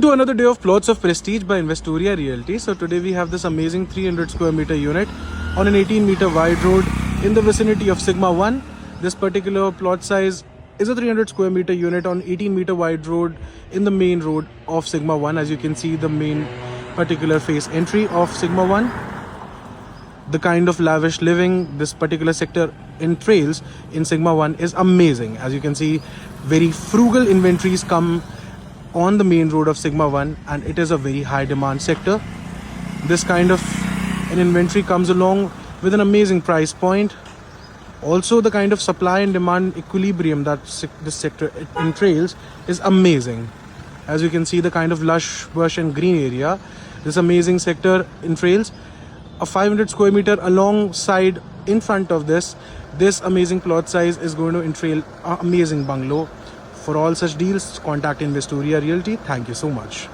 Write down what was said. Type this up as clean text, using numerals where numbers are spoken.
To another day of plots of prestige by Investoria Realty. So today we have this amazing 300 square meter unit on an 18 meter wide road in the vicinity of Sigma 1. This particular plot size is a 300 square meter unit on 18 meter wide road in the main road of Sigma 1. As you can see, the main particular face entry of Sigma 1. The kind of lavish living this particular sector entails in Sigma 1 is amazing. As you can see, very frugal inventories come on the main road of Sigma 1, and it is a very high demand sector. This kind of an inventory comes along with an amazing price point. Also, the kind of supply and demand equilibrium that this sector entails is amazing. As you can see, the kind of lush bush and green area this amazing sector entails. A 500 square meter alongside in front of this amazing plot size is going to entail an amazing bungalow. For all such deals, contact Investoria Realty. Thank you so much.